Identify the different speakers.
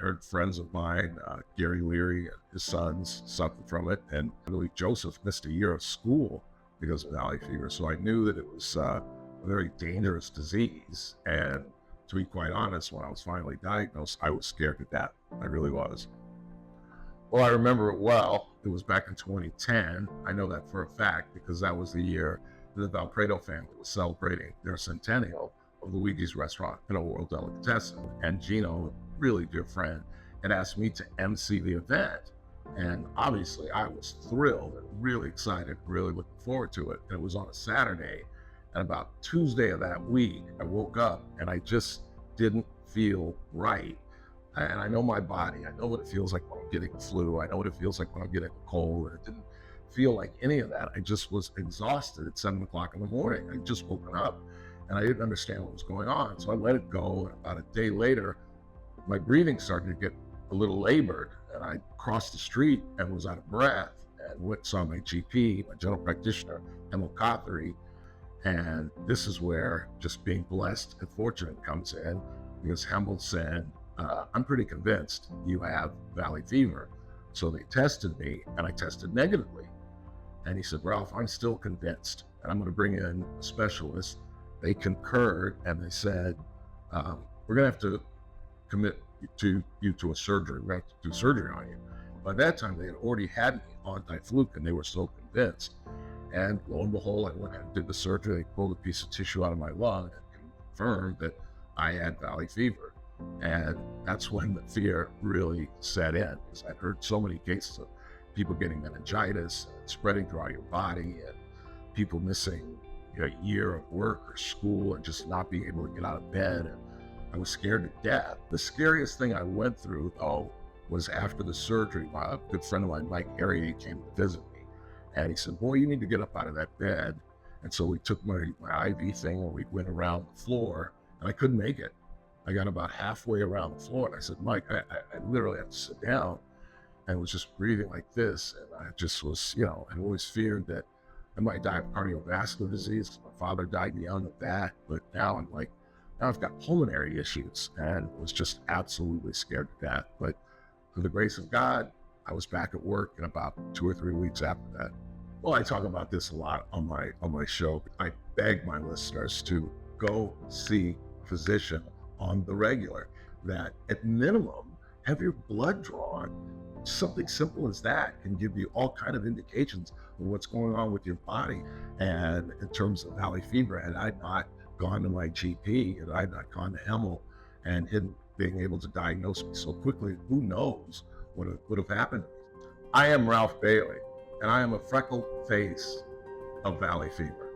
Speaker 1: heard friends of mine, Gary Leary and his sons, suffered from it, and I believe Joseph missed a year of school because of valley fever. So I knew that it was a very dangerous disease. And to be quite honest, when I was finally diagnosed, I was scared to death. I really was. Well, I remember it well. It was back in 2010. I know that for a fact because that was the year that the Valpredo family was celebrating their centennial of Luigi's Restaurant and a World Delicatessen. And Gino, a really dear friend, had asked me to MC the event. And obviously I was thrilled and really excited, really looking forward to it. And it was on a Saturday. And about Tuesday of that week, I woke up and I just didn't feel right. And I know my body. I know what it feels like when I'm getting the flu. I know what it feels like when I'm getting a cold. And it didn't feel like any of that. I just was exhausted at 7 o'clock in the morning. I just woken up and I didn't understand what was going on. So I let it go. And about a day later, my breathing started to get a little labored. And I crossed the street and was out of breath and went saw my GP, my general practitioner, Emil Cothery. And this is where just being blessed and fortunate comes in, because Hemel said, I'm pretty convinced you have valley fever. So they tested me and I tested negatively. And he said, Ralph, I'm still convinced and I'm going to bring in a specialist. They concurred and they said, we're going to have to commit you to a surgery. We're going to have to do surgery on you. By that time, they had already had me on Difluke and they were so convinced. And lo and behold, I went and did the surgery. They pulled a piece of tissue out of my lung and confirmed that I had valley fever. And that's when the fear really set in, because I'd heard so many cases of people getting meningitis and spreading throughout your body, and people missing a year of work or school and just not being able to get out of bed. And I was scared to death. The scariest thing I went through, though, was after the surgery. My good friend of mine, Mike Harrier, came to visit me. And he said, boy, you need to get up out of that bed. And so we took my IV thing and we went around the floor and I couldn't make it. I got about halfway around the floor and I said, Mike, I literally have to sit down. And was just breathing like this. And I just was, I always feared that I might die of cardiovascular disease. My father died young of that. But now now I've got pulmonary issues and was just absolutely scared to death. But through the grace of God, I was back at work in about 2 or 3 weeks after that. Well, I talk about this a lot on my show. I beg my listeners to go see a physician on the regular, that at minimum, have your blood drawn. Something simple as that can give you all kind of indications of what's going on with your body. And in terms of valley fever, had I not gone to my GP, and I had not gone to Hemel and him being able to diagnose me so quickly, who knows what would have happened. I am Ralph Bailey, and I am a freckled face of valley fever.